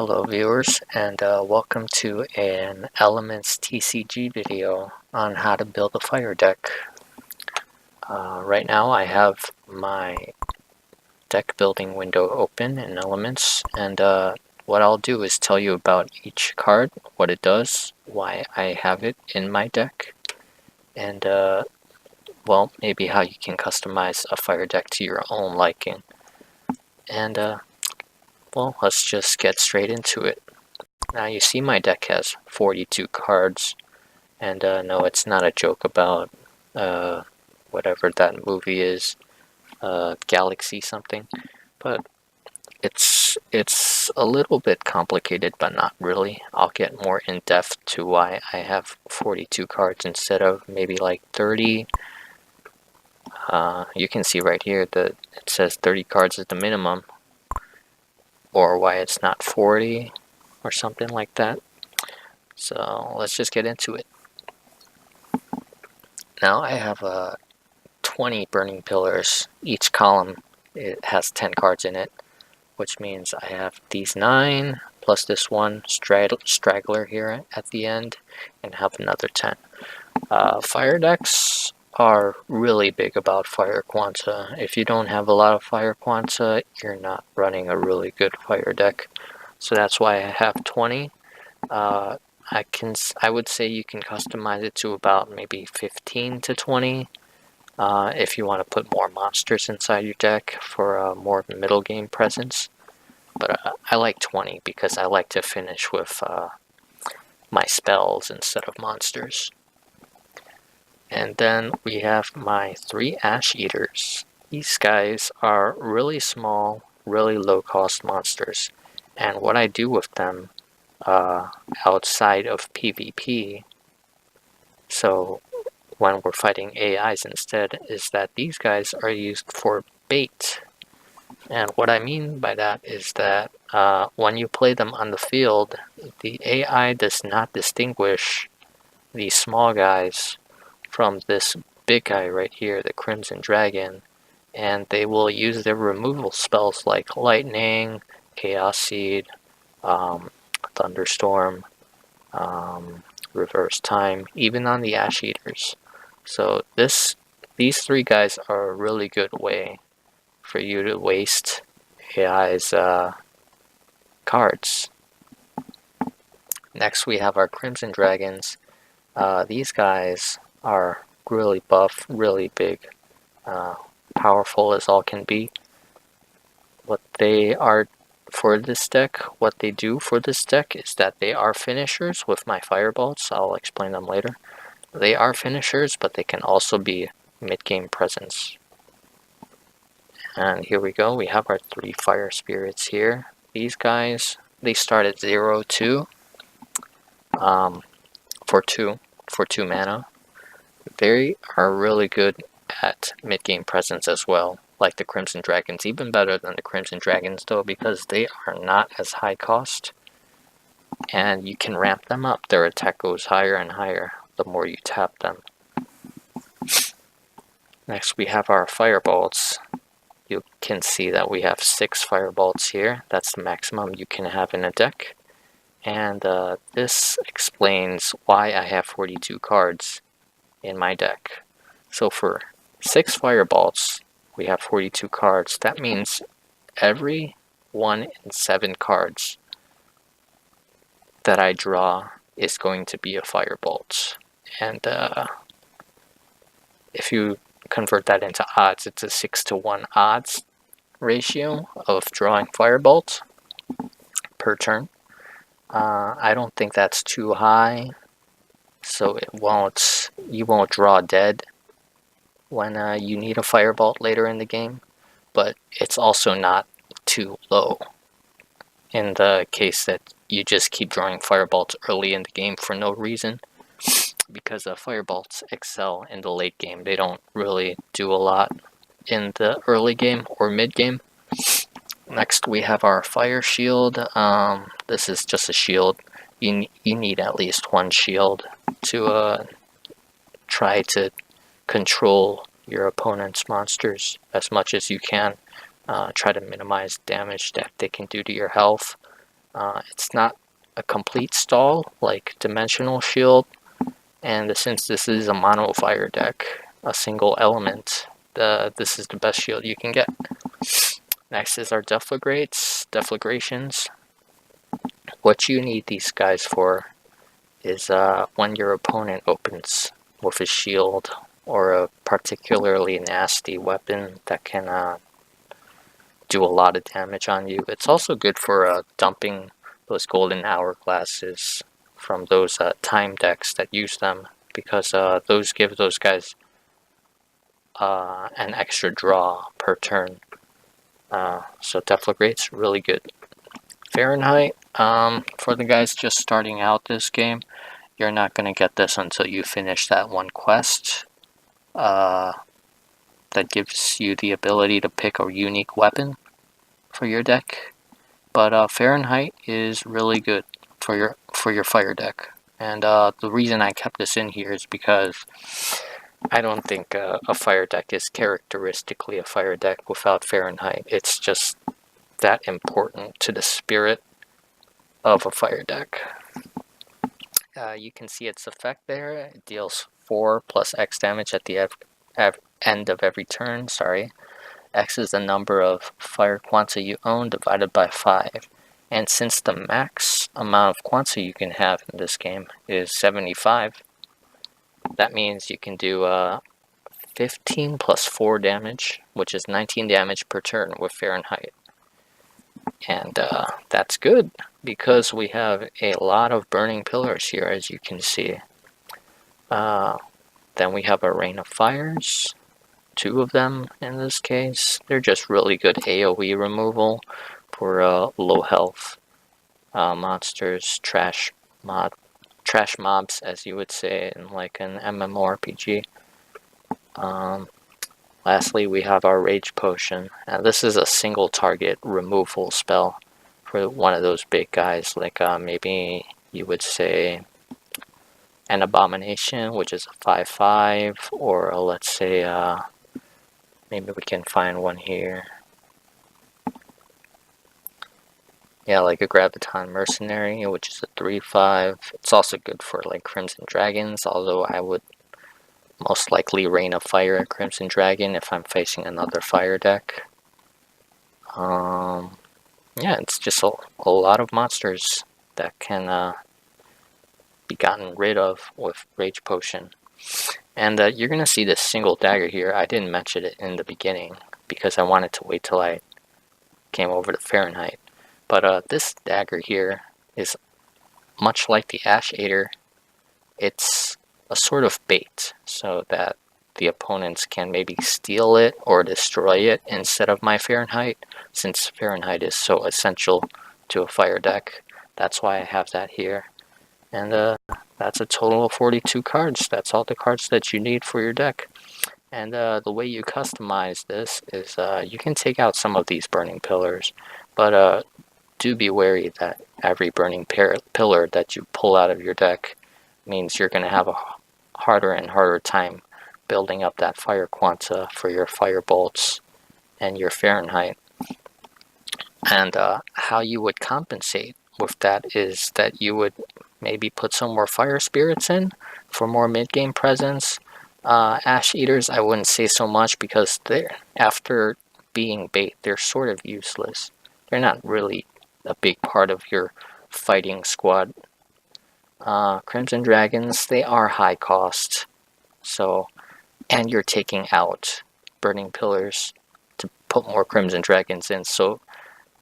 Hello viewers, and welcome to an Elements TCG video on how to build a fire deck. Right now I have my deck building window open in Elements, and what I'll do is tell you about each card, what it does, why I have it in my deck, and well, maybe how you can customize a fire deck to your own liking. And well, let's just get straight into it. Now you see my deck has 42 cards, and no, it's not a joke about whatever that movie is, Galaxy something, but it's a little bit complicated, but not really. I'll get more in depth to why I have 42 cards instead of maybe like 30. You can see right here that it says 30 cards is the minimum, or why it's not 40 or something like that. So let's just get into it. Now I have 20 burning pillars. Each column it has 10 cards in it, which means I have these 9 plus this one straggler here at the end, and have another 10. Fire decks are really big about fire quanta. If you don't have a lot of fire quanta, you're not running a really good fire deck. So that's why I have 20. I would say you can customize it to about maybe 15 to 20 if you want to put more monsters inside your deck for more middle game presence. But I like 20 because I like to finish with my spells instead of monsters. And then we have my 3 Ash Eaters. These guys are really small, really low cost monsters. And what I do with them outside of PvP, so when we're fighting AIs instead, is that these guys are used for bait. And what I mean by that is that when you play them on the field, the AI does not distinguish these small guys from this big guy right here, the Crimson Dragon, and they will use their removal spells like Lightning, Chaos Seed, Thunderstorm, Reverse Time, even on the Ash Eaters. So these 3 guys are a really good way for you to waste AI's cards. Next we have our Crimson Dragons. These guys are really buff, really big, powerful as all can be. What they are for this deck, what they do for this deck is that they are finishers with my firebolts. I'll explain them later. They are finishers, but they can also be mid-game presence. And here we go, we have our 3 fire spirits here. These guys, they start at 0-2 for 2 mana. They are really good at mid-game presence as well, like the Crimson Dragons, even better than the Crimson Dragons though, because they are not as high cost, and you can ramp them up. Their attack goes higher and higher the more you tap them. Next we have our firebolts. You can see that we have 6 firebolts here. That's the maximum you can have in a deck. And this explains why I have 42 cards in my deck. So for 6 firebolts, we have 42 cards. That means every 1 in 7 cards that I draw is going to be a firebolt. And if you convert that into odds, it's a 6-to-1 odds ratio of drawing firebolt per turn. I don't think that's too high, so you won't draw dead when you need a firebolt later in the game, but it's also not too low in the case that you just keep drawing firebolts early in the game for no reason, because firebolts excel in the late game. They don't really do a lot in the early game or mid game. Next we have our fire shield. This is just a shield. You need at least 1 shield to try to control your opponent's monsters as much as you can. Try to minimize damage that they can do to your health. It's not a complete stall like Dimensional Shield, and since this is a mono fire deck, a single element, this is the best shield you can get. Next is our Deflagrations. What you need these guys for is when your opponent opens with a shield or a particularly nasty weapon that can do a lot of damage on you. It's also good for dumping those golden hourglasses from those time decks that use them, because those give those guys an extra draw per turn. So Deflagrate's really good. Fahrenheit, for the guys just starting out this game, you're not going to get this until you finish that one quest that gives you the ability to pick a unique weapon for your deck. But Fahrenheit is really good for your fire deck. And the reason I kept this in here is because I don't think a fire deck is characteristically a fire deck without Fahrenheit. It's just that important to the spirit of a fire deck. You can see its effect there. It deals 4 plus X damage at the end of every turn. X is the number of fire quanta you own divided by 5. And since the max amount of quanta you can have in this game is 75, that means you can do 15 plus 4 damage, which is 19 damage per turn with Fahrenheit. And that's good, because we have a lot of burning pillars here, as you can see. Then we have a rain of fires, 2 of them in this case. They're just really good AoE removal for low health monsters, trash mobs, as you would say in like an MMORPG. Lastly, we have our Rage Potion. Now, this is a single target removal spell for one of those big guys, like maybe you would say an Abomination, which is a 5/5, or let's say maybe we can find one here. Yeah, like a Graviton Mercenary, which is a 3/5. It's also good for like Crimson Dragons, although I would most likely Rain of Fire at Crimson Dragon if I'm facing another fire deck. Yeah, it's just a lot of monsters that can be gotten rid of with Rage Potion. And you're going to see this single dagger here. I didn't mention it in the beginning because I wanted to wait till I came over to Fahrenheit. But this dagger here is much like the Ash Eater. It's a sort of bait, so that the opponents can maybe steal it or destroy it instead of my Fahrenheit, since Fahrenheit is so essential to a fire deck. That's why I have that here. And that's a total of 42 cards. That's all the cards that you need for your deck. And the way you customize this is you can take out some of these burning pillars, but do be wary that every burning pillar that you pull out of your deck means you're going to have a harder and harder time building up that fire quanta for your fire bolts and your Fahrenheit. And how you would compensate with that is that you would maybe put some more fire spirits in for more mid-game presence. Ash Eaters, I wouldn't say so much, because they're, after being bait, they're sort of useless. They're not really a big part of your fighting squad. Crimson Dragons, they are high cost, so, and you're taking out burning pillars to put more Crimson Dragons in, so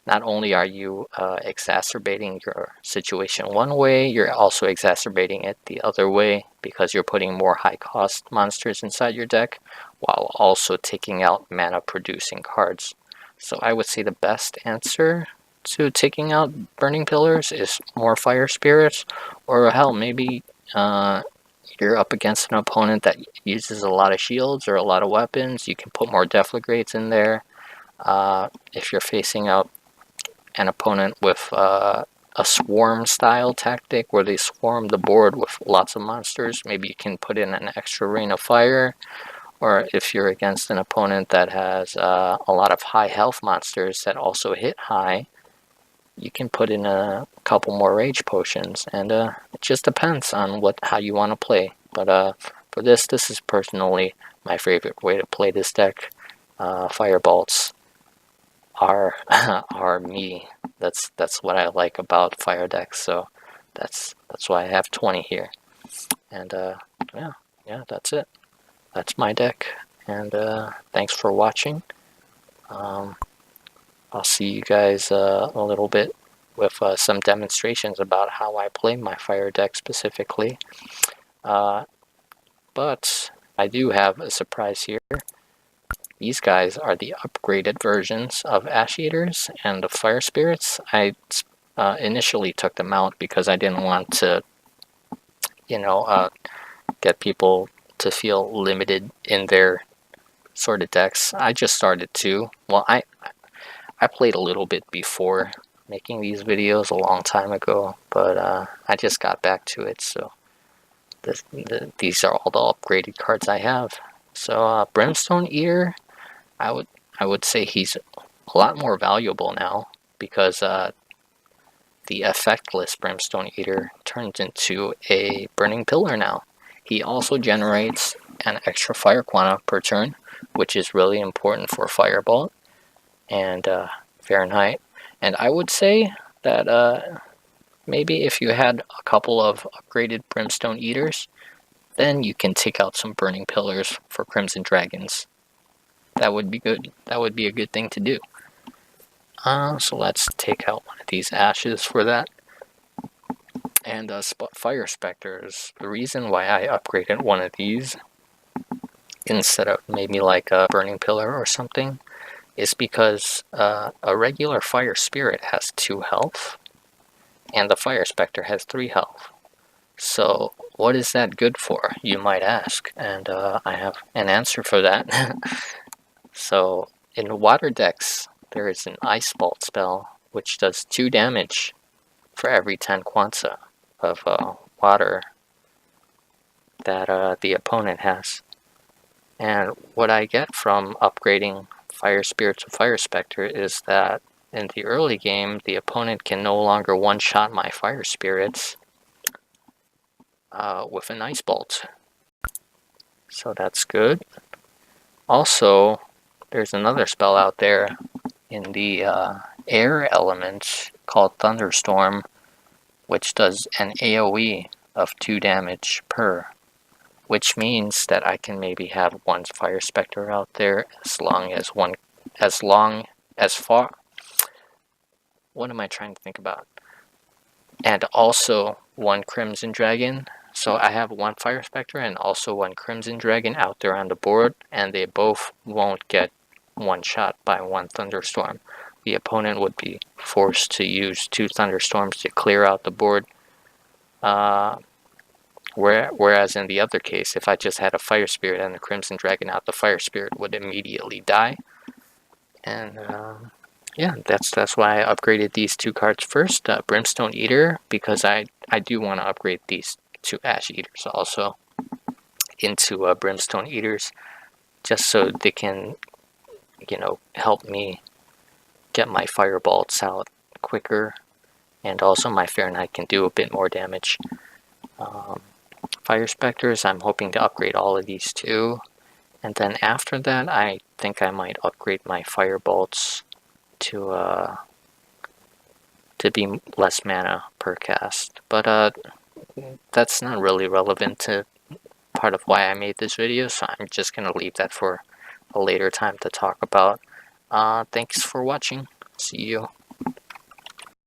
not only are you exacerbating your situation one way, you're also exacerbating it the other way, because you're putting more high-cost monsters inside your deck while also taking out mana-producing cards. So I would say the best answer to taking out Burning Pillars is more Fire Spirits, or hell, maybe you're up against an opponent that uses a lot of shields or a lot of weapons. You can put more Deflagrates in there. If you're facing out an opponent with a swarm style tactic where they swarm the board with lots of monsters, maybe you can put in an extra Rain of Fire. Or if you're against an opponent that has a lot of high health monsters that also hit high, you can put in a couple more rage potions, and it just depends on how you want to play. But for this is personally my favorite way to play this deck. Firebolts are are me. That's what I like about fire decks. So that's why I have 20 here. And yeah, that's it. That's my deck. And thanks for watching. I'll see you guys a little bit with some demonstrations about how I play my fire deck specifically. But I do have a surprise here. These guys are the upgraded versions of Ash Eaters and the Fire Spirits. I initially took them out because I didn't want to, get people to feel limited in their sort of decks. I just started too. Well, I played a little bit before making these videos a long time ago, but I just got back to it, so these are all the upgraded cards I have. So Brimstone Eater, I would say he's a lot more valuable now because the effectless Brimstone Eater turns into a Burning Pillar now. He also generates an extra fire quanta per turn, which is really important for Firebolt and Fahrenheit. And I would say that maybe if you had a couple of upgraded Brimstone Eaters, then you can take out some Burning Pillars for Crimson Dragons. That would be good. That would be a good thing to do. So let's take out one of these ashes for that. And Fire Specters. The reason why I upgraded one of these instead of maybe like a Burning Pillar or something is because a regular Fire Spirit has 2 health and the Fire Spectre has 3 health. So what is that good for, you might ask? And I have an answer for that. So in water decks, there is an Ice Bolt spell which does 2 damage for every 10 quanta of water that the opponent has. And what I get from upgrading Fire Spirit to Fire Spectre is that in the early game, the opponent can no longer one-shot my Fire Spirits with an Ice Bolt. So that's good. Also, there's another spell out there in the air element called Thunderstorm, which does an AoE of 2 damage per, which means that I can maybe have one Fire Spectre out there what am I trying to think about? And also one Crimson Dragon. So I have one Fire Spectre and also one Crimson Dragon out there on the board, and they both won't get one shot by one Thunderstorm. The opponent would be forced to use 2 Thunderstorms to clear out the board. Whereas in the other case, if I just had a Fire Spirit and a Crimson Dragon out, the Fire Spirit would immediately die. And yeah, that's why I upgraded these 2 cards first. Brimstone Eater, because I do want to upgrade these 2 Ash Eaters also into Brimstone Eaters, just so they can, help me get my Firebolts out quicker, and also my Fahrenheit can do a bit more damage. Fire Specters, I'm hoping to upgrade all of these too. And then after that, I think I might upgrade my Firebolts to be less mana per cast. But that's not really relevant to part of why I made this video, so I'm just going to leave that for a later time to talk about. Thanks for watching. See you.